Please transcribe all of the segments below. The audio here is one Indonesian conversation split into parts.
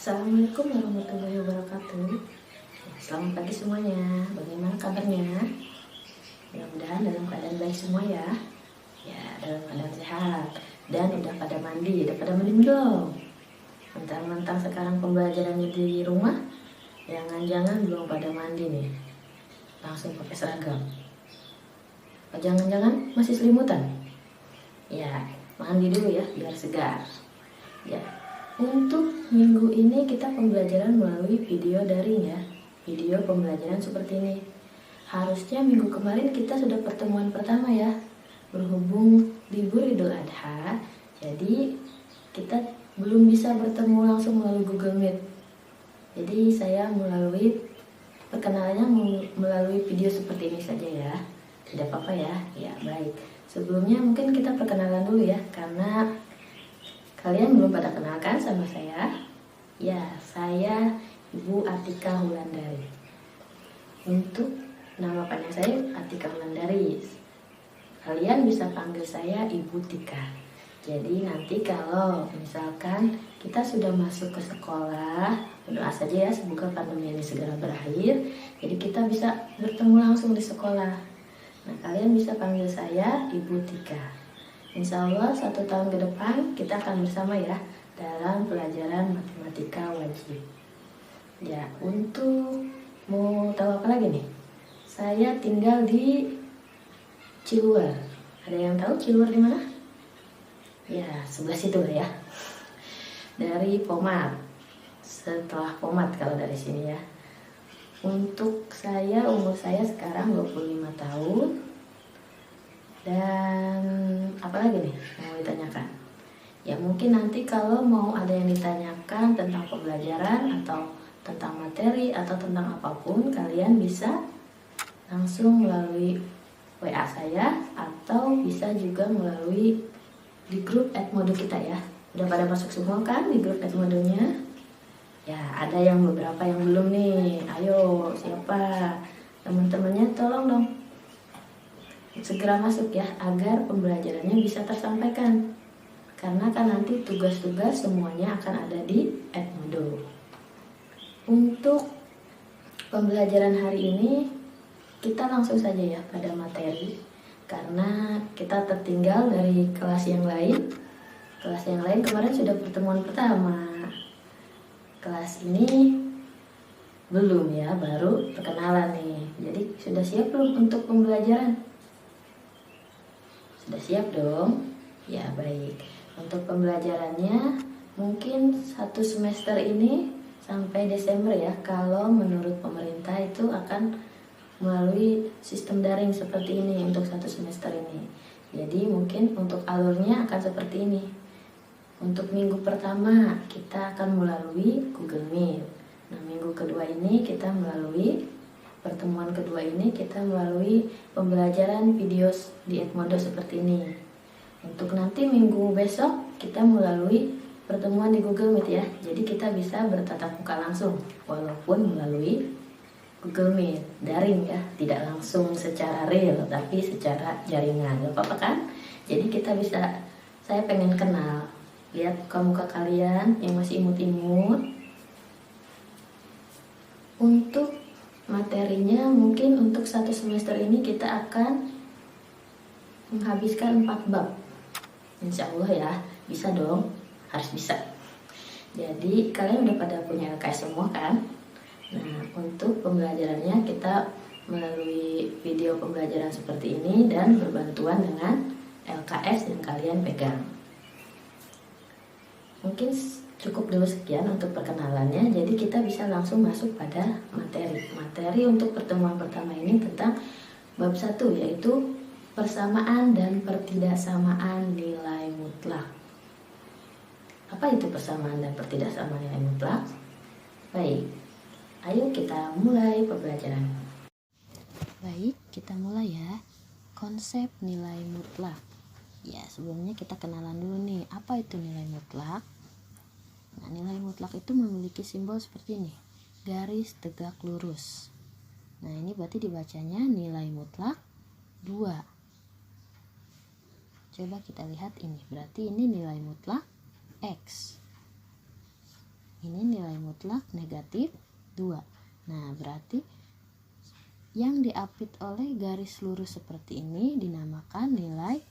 Assalamualaikum warahmatullahi wabarakatuh. Selamat pagi semuanya. Bagaimana kabarnya? Mudah-mudahan dalam keadaan baik semua ya. Ya, dalam keadaan sehat. Dan udah pada mandi belum? Mentang-mentang sekarang pembelajarannya di rumah, jangan-jangan belum pada mandi nih. Langsung pakai seragam. Oh, jangan-jangan masih selimutan? Ya, mandi dulu ya biar segar. Ya, untuk minggu ini kita pembelajaran melalui video daring ya. Video pembelajaran seperti ini. Harusnya minggu kemarin kita sudah pertemuan pertama ya. Berhubung libur Idul Adha, jadi kita belum bisa bertemu langsung melalui Google Meet. Jadi saya perkenalannya melalui video seperti ini saja ya. Tidak apa-apa ya. Ya, baik. Sebelumnya mungkin kita perkenalan dulu ya, karena kalian belum pada kenalkan sama saya. Ya, saya Ibu Atika Wulandari. Untuk nama panjang saya Atika Wulandari. Kalian bisa panggil saya Ibu Tika. Jadi nanti kalau misalkan kita sudah masuk ke sekolah, berdoa saja ya semoga pandemi ini segera berakhir. Jadi kita bisa bertemu langsung di sekolah. Nah, kalian bisa panggil saya Ibu Tika. Insya Allah 1 tahun ke depan kita akan bersama ya dalam pelajaran matematika wajib. Ya, untuk mau tahu apa lagi nih? Saya tinggal di Ciluar. Ada yang tahu Ciluar di mana? Ya, sebelah situ lah ya. Dari Pomat. Setelah Pomat kalau dari sini ya. Untuk saya, umur saya sekarang 25 tahun. Dan apalagi nih yang mau ditanyakan? Ya mungkin nanti kalau mau ada yang ditanyakan tentang pembelajaran atau tentang materi atau tentang apapun, kalian bisa langsung melalui WA saya atau bisa juga melalui di grup Edmodo kita ya. Udah pada masuk semua kan di grup Edmodonya? Ya, ada yang beberapa yang belum nih. Ayo, siapa? Teman-temannya tolong dong segera masuk ya, agar pembelajarannya bisa tersampaikan. Karena kan nanti tugas-tugas semuanya akan ada di Edmodo. Untuk pembelajaran hari ini, kita langsung saja ya pada materi. Karena kita tertinggal dari kelas yang lain. Kelas yang lain kemarin sudah pertemuan pertama. Kelas ini belum ya, baru perkenalan nih. Jadi sudah siap belum untuk pembelajaran? Sudah siap dong? Ya, baik. Untuk pembelajarannya mungkin 1 semester ini sampai Desember ya. Kalau menurut pemerintah itu akan melalui sistem daring seperti ini untuk 1 semester ini. Jadi mungkin untuk alurnya akan seperti ini. Untuk minggu pertama kita akan melalui Google Meet. Nah, minggu kedua ini kita melalui pertemuan kedua ini kita melalui pembelajaran video di Edmodo seperti ini. Untuk nanti minggu besok kita melalui pertemuan di Google Meet ya. Jadi kita bisa bertatap muka langsung walaupun melalui Google Meet daring ya, tidak langsung secara real tapi secara jaringan. Gak apa-apa kan? Jadi kita bisa, saya pengen kenal, lihat muka kalian yang masih imut-imut. Untuk materinya mungkin untuk 1 semester ini kita akan menghabiskan 4 bab. Insya Allah ya, bisa dong, harus bisa. Jadi kalian udah pada punya LKS semua kan? Nah, untuk pembelajarannya kita melalui video pembelajaran seperti ini dan berbantuan dengan LKS yang kalian pegang. Mungkin cukup dulu sekian untuk perkenalannya. Jadi kita bisa langsung masuk pada materi. Materi untuk pertemuan pertama ini tentang bab 1, yaitu persamaan dan pertidaksamaan nilai mutlak. Apa itu persamaan dan pertidaksamaan nilai mutlak? Baik, ayo kita mulai pembelajaran. Baik, kita mulai ya. Konsep nilai mutlak. Ya, sebelumnya kita kenalan dulu nih, apa itu nilai mutlak? Nah, nilai mutlak itu memiliki simbol seperti ini, garis tegak lurus. Nah, ini berarti dibacanya nilai mutlak 2. Coba kita lihat ini, berarti ini nilai mutlak X. Ini nilai mutlak negatif 2. Nah, berarti yang diapit oleh garis lurus seperti ini dinamakan nilai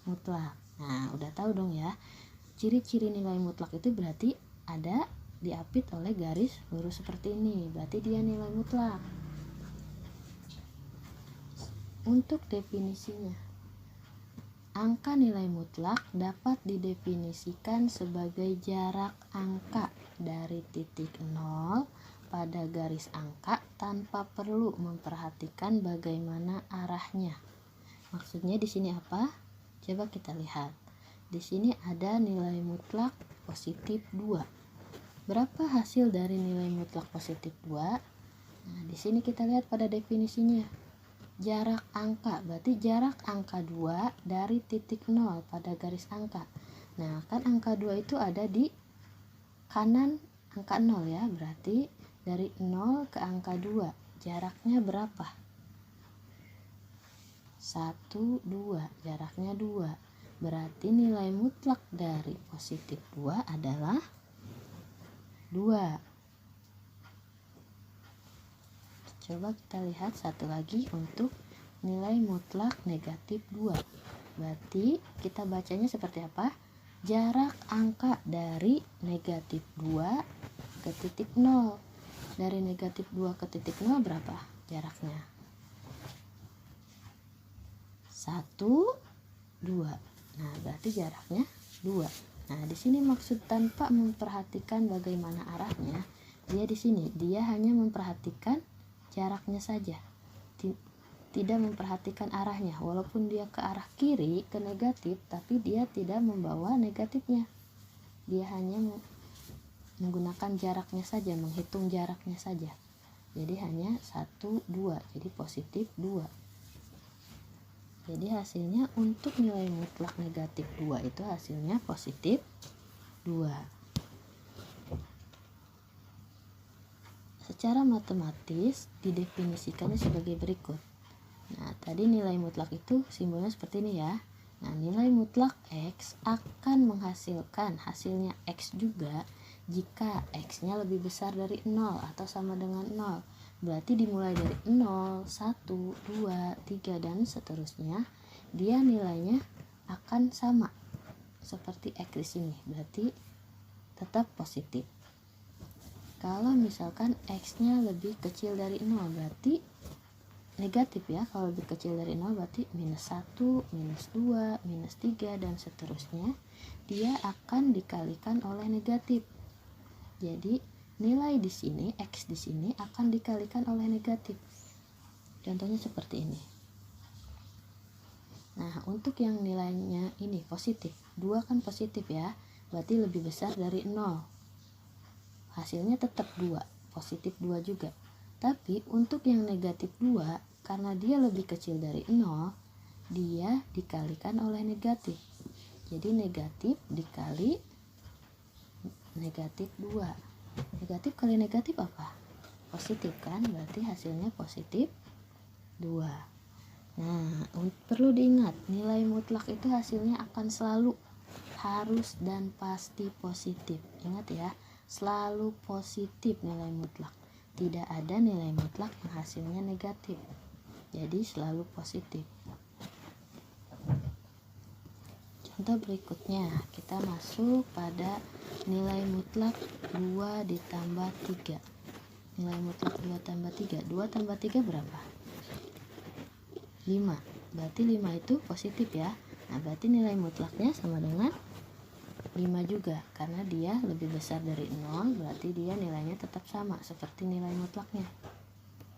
mutlak. Nah, udah tahu dong ya. Ciri-ciri nilai mutlak itu berarti ada diapit oleh garis lurus seperti ini. Berarti dia nilai mutlak. Untuk definisinya, angka nilai mutlak dapat didefinisikan sebagai jarak angka dari titik 0 pada garis angka tanpa perlu memperhatikan bagaimana arahnya. Maksudnya di sini apa? Coba kita lihat. Di sini ada nilai mutlak positif 2. Berapa hasil dari nilai mutlak positif 2? Nah, di sini kita lihat pada definisinya. Jarak angka, berarti jarak angka 2 dari titik 0 pada garis angka. Nah, kan angka 2 itu ada di kanan angka 0 ya, berarti dari 0 ke angka 2 jaraknya berapa? 1, 2, jaraknya 2. Berarti nilai mutlak dari positif 2 adalah 2. Coba kita lihat satu lagi untuk nilai mutlak negatif 2. Berarti kita bacanya seperti apa? Jarak angka dari negatif 2 ke titik 0. Dari negatif 2 ke titik 0 berapa jaraknya? 1, 2. Nah, berarti jaraknya 2. Nah, di sini maksud tanpa memperhatikan bagaimana arahnya, dia di sini dia hanya memperhatikan jaraknya saja. Tidak memperhatikan arahnya. Walaupun dia ke arah kiri, ke negatif, tapi dia tidak membawa negatifnya. Dia hanya menggunakan jaraknya saja, menghitung jaraknya saja. Jadi hanya 1, 2, jadi positif 2. Jadi hasilnya untuk nilai mutlak negatif 2 itu hasilnya positif 2. Secara matematis didefinisikannya sebagai berikut. Nah, tadi nilai mutlak itu simbolnya seperti ini ya. Nah, nilai mutlak X akan menghasilkan hasilnya X juga jika X-nya lebih besar dari 0 atau sama dengan 0. Berarti dimulai dari 0, 1, 2, 3, dan seterusnya, dia nilainya akan sama seperti X di sini. Berarti tetap positif. Kalau misalkan X-nya lebih kecil dari 0, berarti negatif ya. Kalau lebih kecil dari 0 berarti minus 1, minus 2, minus 3, dan seterusnya. Dia akan dikalikan oleh negatif. Jadi nilai di sini, X di sini akan dikalikan oleh negatif. Contohnya seperti ini. Nah, untuk yang nilainya ini positif, 2 kan positif ya, berarti lebih besar dari 0. Hasilnya tetap 2, positif 2 juga. Tapi untuk yang negatif 2, karena dia lebih kecil dari 0, dia dikalikan oleh negatif. Jadi negatif dikali negatif 2. Negatif kali negatif apa? Positif kan? Berarti hasilnya positif 2. Nah, perlu diingat, nilai mutlak itu hasilnya akan selalu harus dan pasti positif. Ingat ya, selalu positif nilai mutlak. Tidak ada nilai mutlak yang hasilnya negatif. Jadi selalu positif. Contoh berikutnya, kita masuk pada nilai mutlak 2 ditambah 3. Nilai mutlak 2 tambah 3. 2 tambah 3 berapa? 5. Berarti 5 itu positif ya. Nah, berarti nilai mutlaknya sama dengan 5 juga. Karena dia lebih besar dari 0, berarti dia nilainya tetap sama seperti nilai mutlaknya.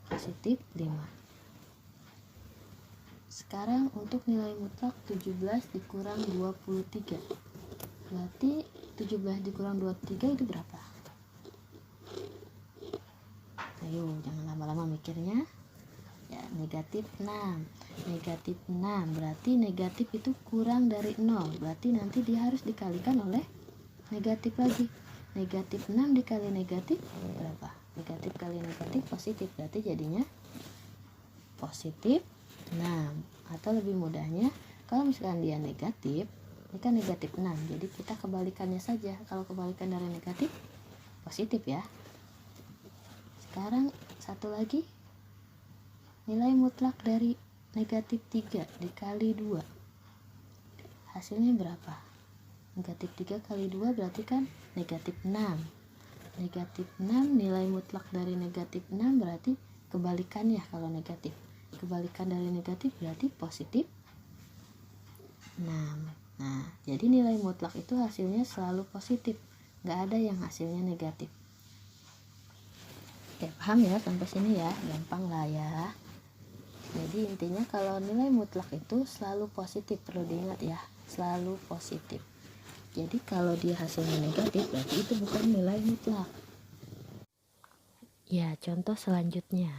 Positif 5. Sekarang untuk nilai mutlak 17 dikurang 23. Berarti 17 dikurang 23 itu berapa? Ayo, jangan lama-lama mikirnya. Ya, negatif 6. Negatif 6 berarti negatif itu kurang dari 0. Berarti nanti dia harus dikalikan oleh negatif lagi. Negatif 6 dikali negatif berapa? Negatif kali negatif positif. Berarti jadinya positif 6. Atau lebih mudahnya, kalau misalkan dia negatif, ini kan negatif 6, jadi kita kebalikannya saja. Kalau kebalikan dari negatif, positif ya. Sekarang satu lagi, nilai mutlak dari negatif 3 dikali 2. Hasilnya berapa? Negatif 3 kali 2 berarti kan negatif 6. Negatif 6, nilai mutlak dari negatif 6 berarti kebalikannya kalau negatif. Kebalikan dari negatif berarti positif 6. Nah, jadi nilai mutlak itu hasilnya selalu positif. Nggak ada yang hasilnya negatif. Oke, paham ya sampai sini ya? Gampang lah ya. Jadi intinya kalau nilai mutlak itu selalu positif, perlu diingat ya, selalu positif. Jadi kalau dia hasilnya negatif berarti itu bukan nilai mutlak. Ya, contoh selanjutnya.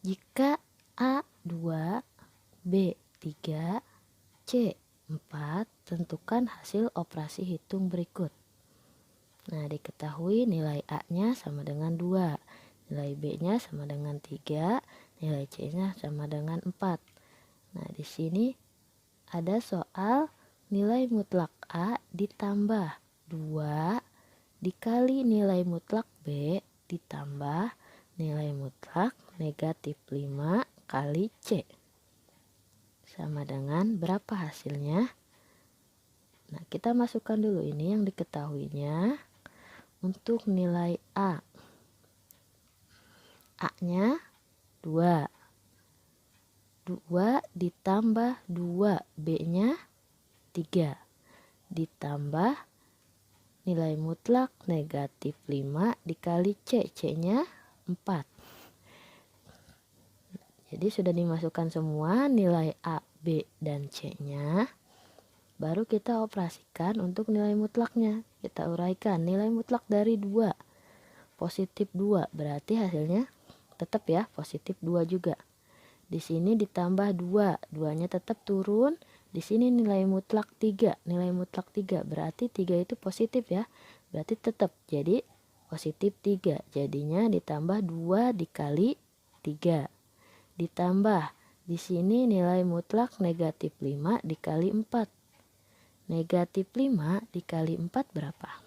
Jika A 2, B 3, C 4, tentukan hasil operasi hitung berikut. Nah, diketahui nilai A-nya sama dengan 2, nilai B-nya sama dengan 3, nilai C-nya sama dengan 4. Nah, di sini ada soal nilai mutlak A ditambah 2 dikali nilai mutlak B ditambah nilai mutlak negatif 5 kali C. Sama dengan berapa hasilnya? Nah, kita masukkan dulu ini yang diketahuinya. Untuk nilai A, A-nya 2, 2 ditambah 2, B-nya 3, ditambah nilai mutlak negatif 5 dikali C, C-nya 4. Jadi sudah dimasukkan semua nilai A, B, dan C-nya. Baru kita operasikan untuk nilai mutlaknya. Kita uraikan nilai mutlak dari 2. Positif 2 berarti hasilnya tetap ya positif 2 juga. Di sini ditambah 2, 2-nya tetap turun. Di sini nilai mutlak 3, nilai mutlak 3 berarti 3 itu positif ya. Berarti tetap jadi positif 3. Jadinya ditambah 2 dikali 3. Ditambah di sini nilai mutlak negatif 5 dikali 4. Negatif 5 dikali 4 berapa?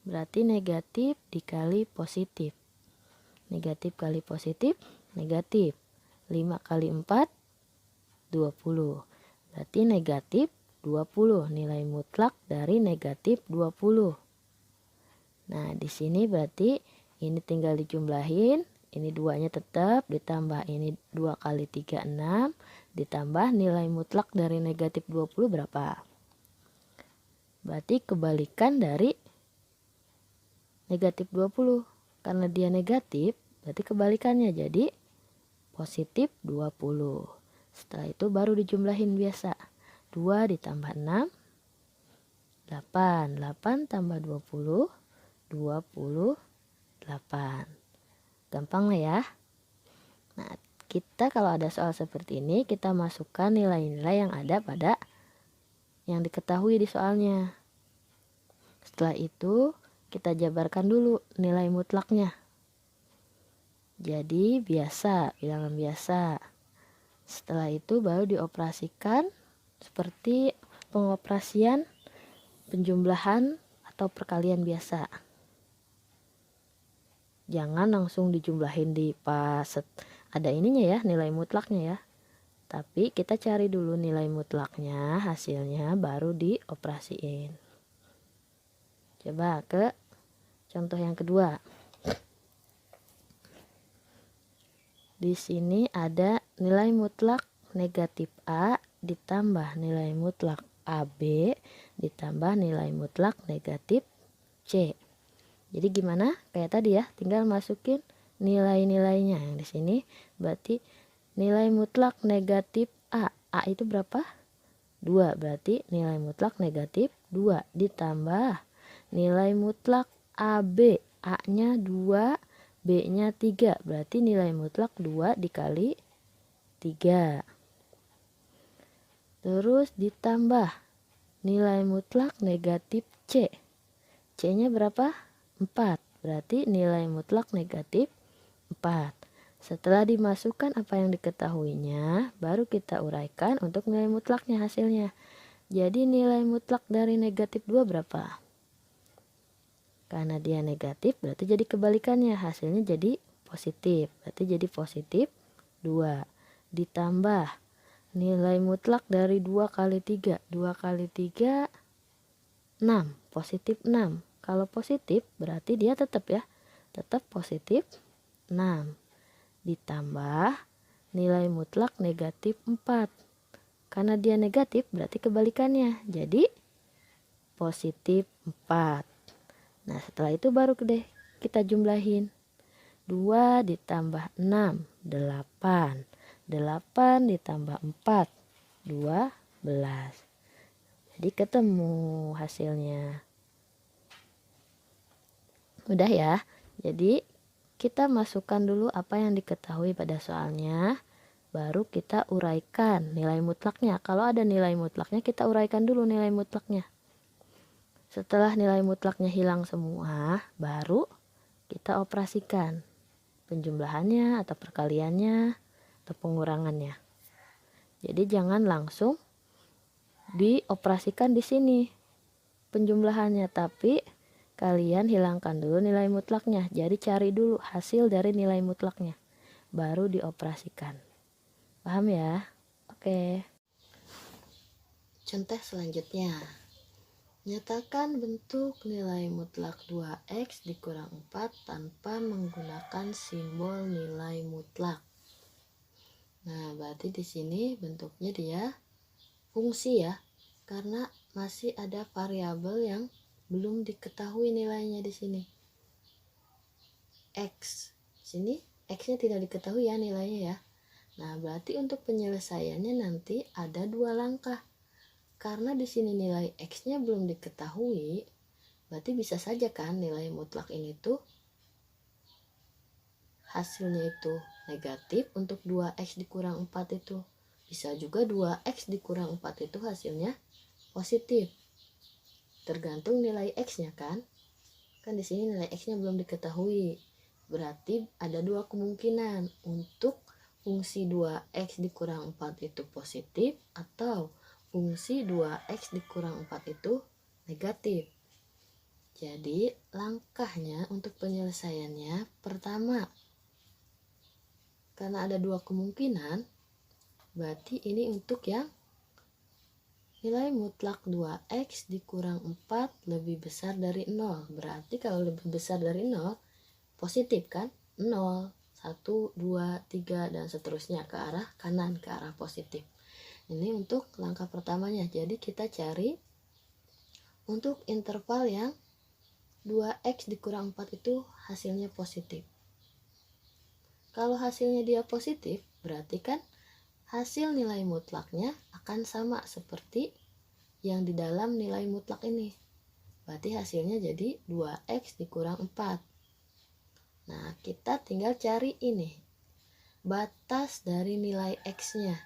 Berarti negatif dikali positif. Negatif kali positif, negatif. 5 kali 4, 20. Berarti negatif 20. Nilai mutlak dari negatif 20. Nah, di sini berarti ini tinggal dijumlahin. Ini 2-nya tetap, ditambah ini 2 kali 3, 6. Ditambah nilai mutlak dari negatif 20 berapa? Berarti kebalikan dari negatif 20. Karena dia negatif, berarti kebalikannya jadi positif 20. Setelah itu baru dijumlahin biasa. 2 ditambah 6, 8. 8 tambah 20, 28. Gampang lah ya. Nah, kita kalau ada soal seperti ini, kita masukkan nilai-nilai yang ada pada yang diketahui di soalnya. Setelah itu, kita jabarkan dulu nilai mutlaknya. Jadi, biasa, bilangan biasa. Setelah itu baru dioperasikan seperti pengoperasian penjumlahan atau perkalian biasa. Jangan langsung dijumlahin di pas ada ininya ya, nilai mutlaknya ya. Tapi kita cari dulu nilai mutlaknya, hasilnya baru dioperasiin. Coba ke contoh yang kedua. Di sini ada nilai mutlak negatif A ditambah nilai mutlak AB ditambah nilai mutlak negatif C. Jadi gimana? Kayak tadi ya, tinggal masukin nilai-nilainya. Yang di sini berarti nilai mutlak negatif A. A itu berapa? 2. Berarti nilai mutlak negatif 2 ditambah nilai mutlak AB. A-nya 2, B-nya 3. Berarti nilai mutlak 2 dikali 3. Terus ditambah nilai mutlak negatif C. C-nya berapa? 4. Berarti nilai mutlak negatif 4. Setelah dimasukkan apa yang diketahuinya, baru kita uraikan untuk nilai mutlaknya hasilnya. Jadi nilai mutlak dari negatif 2 berapa? Karena dia negatif berarti jadi kebalikannya, hasilnya jadi positif. Berarti jadi positif 2. Ditambah nilai mutlak dari 2 kali 3. 2 kali 3 6, positif 6. Kalau positif berarti dia tetap ya, tetap positif 6. Ditambah nilai mutlak negatif 4. Karena dia negatif berarti kebalikannya, jadi positif 4. Nah setelah itu baru deh kita jumlahin. 2 ditambah 6, 8. 8 ditambah 4, 12. Jadi ketemu hasilnya. Udah ya. Jadi kita masukkan dulu apa yang diketahui pada soalnya, baru kita uraikan nilai mutlaknya. Kalau ada nilai mutlaknya kita uraikan dulu nilai mutlaknya. Setelah nilai mutlaknya hilang semua, baru kita operasikan penjumlahannya atau perkaliannya atau pengurangannya. Jadi jangan langsung dioperasikan di sini penjumlahannya, tapi kalian hilangkan dulu nilai mutlaknya. Jadi cari dulu hasil dari nilai mutlaknya, baru dioperasikan. Paham ya? Oke. Contoh selanjutnya. Nyatakan bentuk nilai mutlak 2x dikurang 4 tanpa menggunakan simbol nilai mutlak. Nah, berarti di sini bentuknya dia fungsi ya, karena masih ada variabel yang belum diketahui nilainya di sini. X. Sini x-nya tidak diketahui ya nilainya ya. Nah, berarti untuk penyelesaiannya nanti ada 2 langkah. Karena di sini nilai x-nya belum diketahui, berarti bisa saja kan nilai mutlak ini tuh hasilnya itu negatif untuk 2x dikurang 4 itu. Bisa juga 2x dikurang 4 itu hasilnya positif. Tergantung nilai x-nya kan. Kan di sini nilai x-nya belum diketahui. Berarti ada 2 kemungkinan untuk fungsi 2x dikurang 4 itu positif atau fungsi 2x dikurang 4 itu negatif. Jadi langkahnya untuk penyelesaiannya, pertama, karena ada 2 kemungkinan, berarti ini untuk yang nilai mutlak 2x dikurang 4 lebih besar dari 0. Berarti kalau lebih besar dari 0, positif kan? 0, 1, 2, 3, dan seterusnya ke arah kanan, ke arah positif. Ini untuk langkah pertamanya. Jadi kita cari untuk interval yang 2x dikurang 4 itu hasilnya positif. Kalau hasilnya dia positif, berarti kan hasil nilai mutlaknya akan sama seperti yang di dalam nilai mutlak ini. Berarti hasilnya jadi 2x dikurang 4. Nah, kita tinggal cari ini, batas dari nilai x-nya,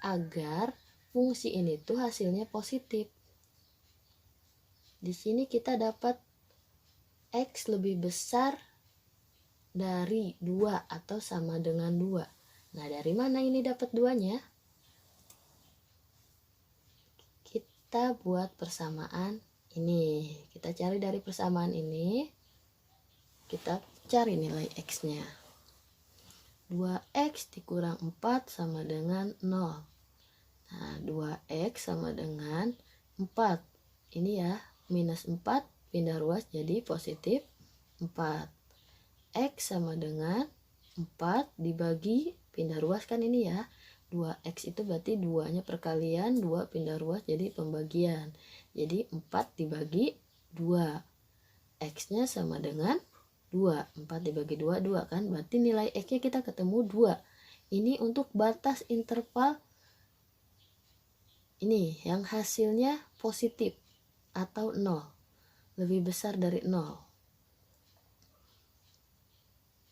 agar fungsi ini tuh hasilnya positif. Di sini kita dapat x lebih besar dari 2 atau sama dengan 2. Nah, dari mana ini dapat 2-nya? Kita buat persamaan ini. Kita cari dari persamaan ini. Kita cari nilai x-nya. 2x dikurang 4 sama dengan 0. Nah, 2x sama dengan 4. Ini ya, minus 4 pindah ruas jadi positif 4. X sama dengan 4 dibagi pindah ruas kan ini ya. 2x itu berarti 2-nya perkalian, 2 pindah ruas jadi pembagian. Jadi 4 dibagi 2. X-nya sama dengan 2. 4 dibagi 2, 2 kan. Berarti nilai X-nya kita ketemu 2. Ini untuk batas interval ini yang hasilnya positif atau 0, lebih besar dari 0.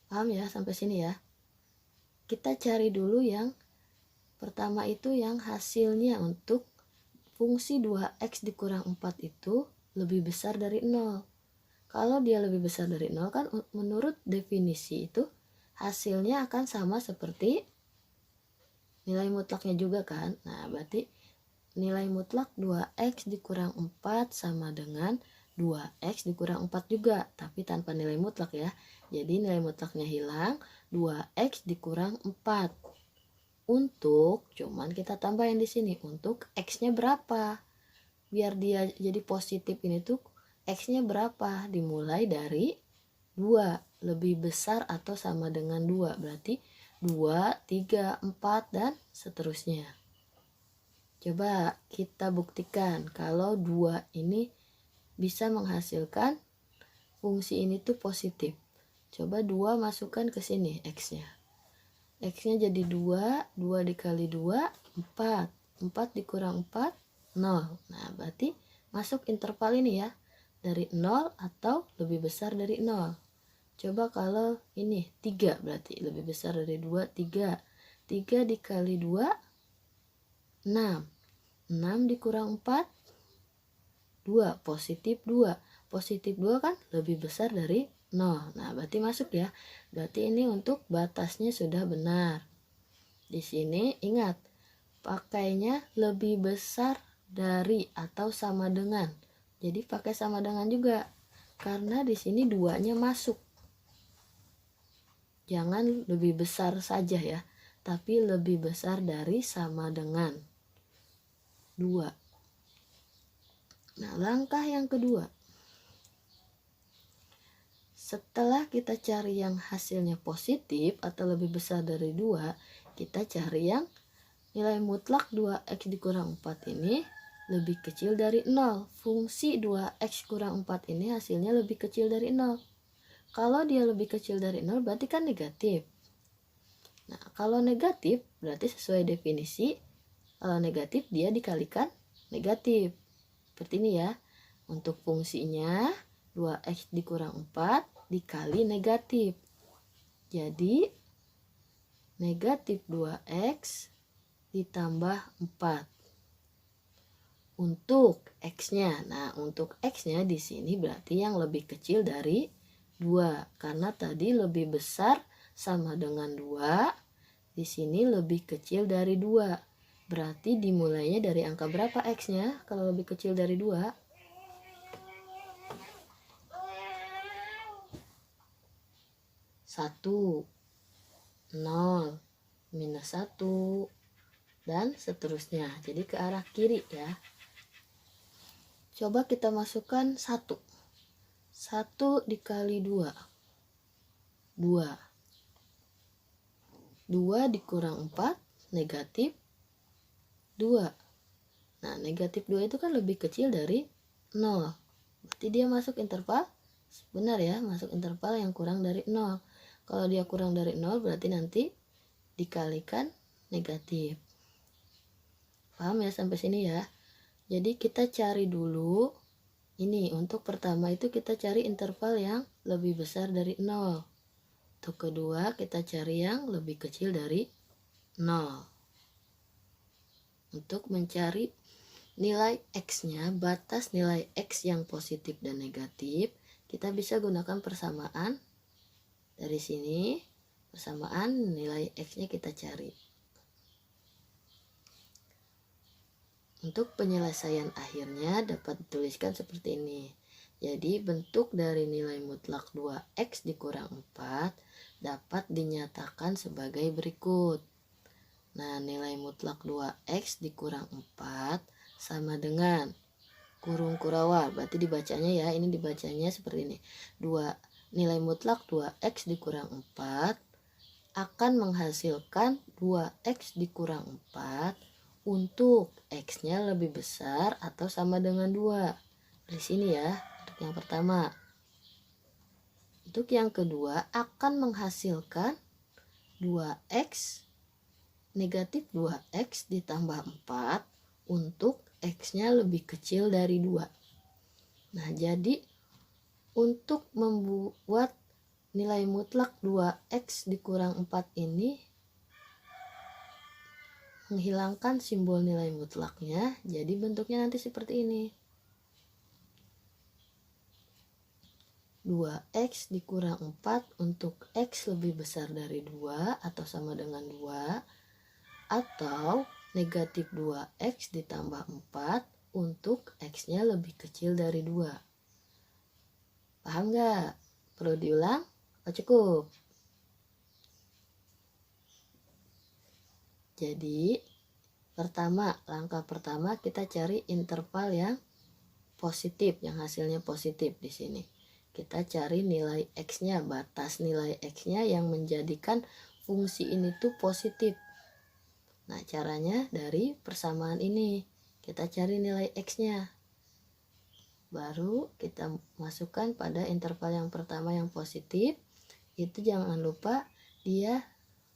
Paham ya sampai sini ya? Kita cari dulu yang pertama itu yang hasilnya untuk fungsi 2x dikurang 4 itu lebih besar dari 0. Kalau dia lebih besar dari 0 kan menurut definisi itu hasilnya akan sama seperti nilai mutlaknya juga kan. Nah, berarti nilai mutlak 2x dikurang 4 sama dengan 2x dikurang 4 juga, tapi tanpa nilai mutlak ya. Jadi nilai mutlaknya hilang, 2x dikurang 4. Untuk, cuman kita tambahin di sini, untuk x-nya berapa? Biar dia jadi positif ini tuh, x-nya berapa? Dimulai dari 2, lebih besar atau sama dengan 2. Berarti 2, 3, 4, dan seterusnya. Coba kita buktikan kalau 2 ini bisa menghasilkan fungsi ini tuh positif. Coba 2 masukkan ke sini x-nya. X-nya jadi 2, 2 dikali 2, 4. 4 dikurang 4, 0. Nah, berarti masuk interval ini ya. Dari 0 atau lebih besar dari 0. Coba kalau ini 3 berarti lebih besar dari 2, 3. 3 dikali 2, 6. 6 dikurang 4, 2. Positif 2. Positif 2 kan lebih besar dari 0. Nah, berarti masuk ya. Berarti ini untuk batasnya sudah benar. Di sini ingat, pakainya lebih besar dari atau sama dengan. Jadi pakai sama dengan juga. Karena di sini 2-nya masuk. Jangan lebih besar saja ya, tapi lebih besar dari sama dengan 2. Nah, langkah yang kedua. Setelah kita cari yang hasilnya positif atau lebih besar dari 2, kita cari yang nilai mutlak 2x dikurang 4 ini lebih kecil dari 0. Fungsi 2x kurang 4 ini hasilnya lebih kecil dari 0. Kalau dia lebih kecil dari 0 berarti kan negatif. Nah, kalau negatif berarti sesuai definisi, kalau negatif dia dikalikan negatif. Seperti ini ya. Untuk fungsinya 2x dikurang 4 dikali negatif. Jadi negatif 2x ditambah 4. Untuk x-nya. Nah, untuk x-nya di sini berarti yang lebih kecil dari 2. Karena tadi lebih besar sama dengan 2. Di sini lebih kecil dari 2. Berarti dimulainya dari angka berapa x-nya kalau lebih kecil dari 2? 1, 0, minus 1, dan seterusnya. Jadi ke arah kiri ya. Coba kita masukkan 1. 1 dikali 2. 2. 2 dikurang 4, negatif 2. Nah, negatif 2 itu kan lebih kecil dari 0. Berarti dia masuk interval, benar ya, masuk interval yang kurang dari 0. Kalau dia kurang dari 0 berarti nanti dikalikan negatif. Paham ya sampai sini ya? Jadi kita cari dulu, ini untuk pertama itu kita cari interval yang lebih besar dari 0. Untuk kedua kita cari yang lebih kecil dari 0. Untuk mencari nilai x-nya, batas nilai x yang positif dan negatif, kita bisa gunakan persamaan. Dari sini, persamaan nilai x-nya kita cari. Untuk penyelesaian akhirnya dapat dituliskan seperti ini. Jadi bentuk dari nilai mutlak 2x dikurang 4 dapat dinyatakan sebagai berikut. Nah, nilai mutlak 2x dikurang 4 sama dengan kurung kurawal. Berarti dibacanya ya, ini dibacanya seperti ini. Nilai mutlak 2x dikurang 4 akan menghasilkan 2x dikurang 4 untuk x-nya lebih besar atau sama dengan 2. Di sini ya, untuk yang pertama. Untuk yang kedua akan menghasilkan 2x negatif 2x ditambah 4 untuk x-nya lebih kecil dari 2. Nah, jadi untuk membuat nilai mutlak 2x dikurang 4 ini menghilangkan simbol nilai mutlaknya, jadi bentuknya nanti seperti ini. 2x dikurang 4 untuk x lebih besar dari 2 atau sama dengan 2, atau negatif 2x ditambah 4 untuk x-nya lebih kecil dari 2. Paham nggak? Perlu diulang? Oh, cukup. Jadi, langkah pertama kita cari interval yang positif, yang hasilnya positif di sini. Kita cari nilai X-nya, batas nilai X-nya yang menjadikan fungsi ini tuh positif. Nah, caranya dari persamaan ini. Kita cari nilai X-nya. Baru kita masukkan pada interval yang pertama yang positif. Itu jangan lupa dia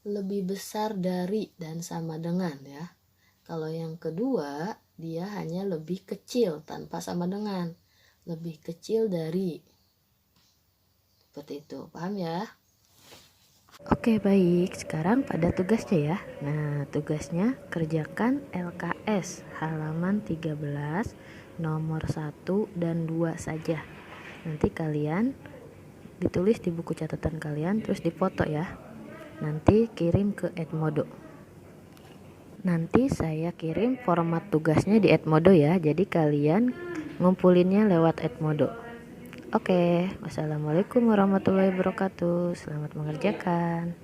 lebih besar dari dan sama dengan ya. Kalau yang kedua, dia hanya lebih kecil tanpa sama dengan. Lebih kecil dari. Seperti itu, paham ya? Oke, baik. Sekarang pada tugasnya ya. Nah, tugasnya kerjakan LKS halaman 13 nomor 1 dan 2 saja. Nanti kalian ditulis di buku catatan kalian, terus dipoto ya. Nanti kirim ke Edmodo. Nanti saya kirim format tugasnya di Edmodo ya. Jadi kalian ngumpulinnya lewat Edmodo. Oke, wassalamualaikum warahmatullahi wabarakatuh. Selamat mengerjakan.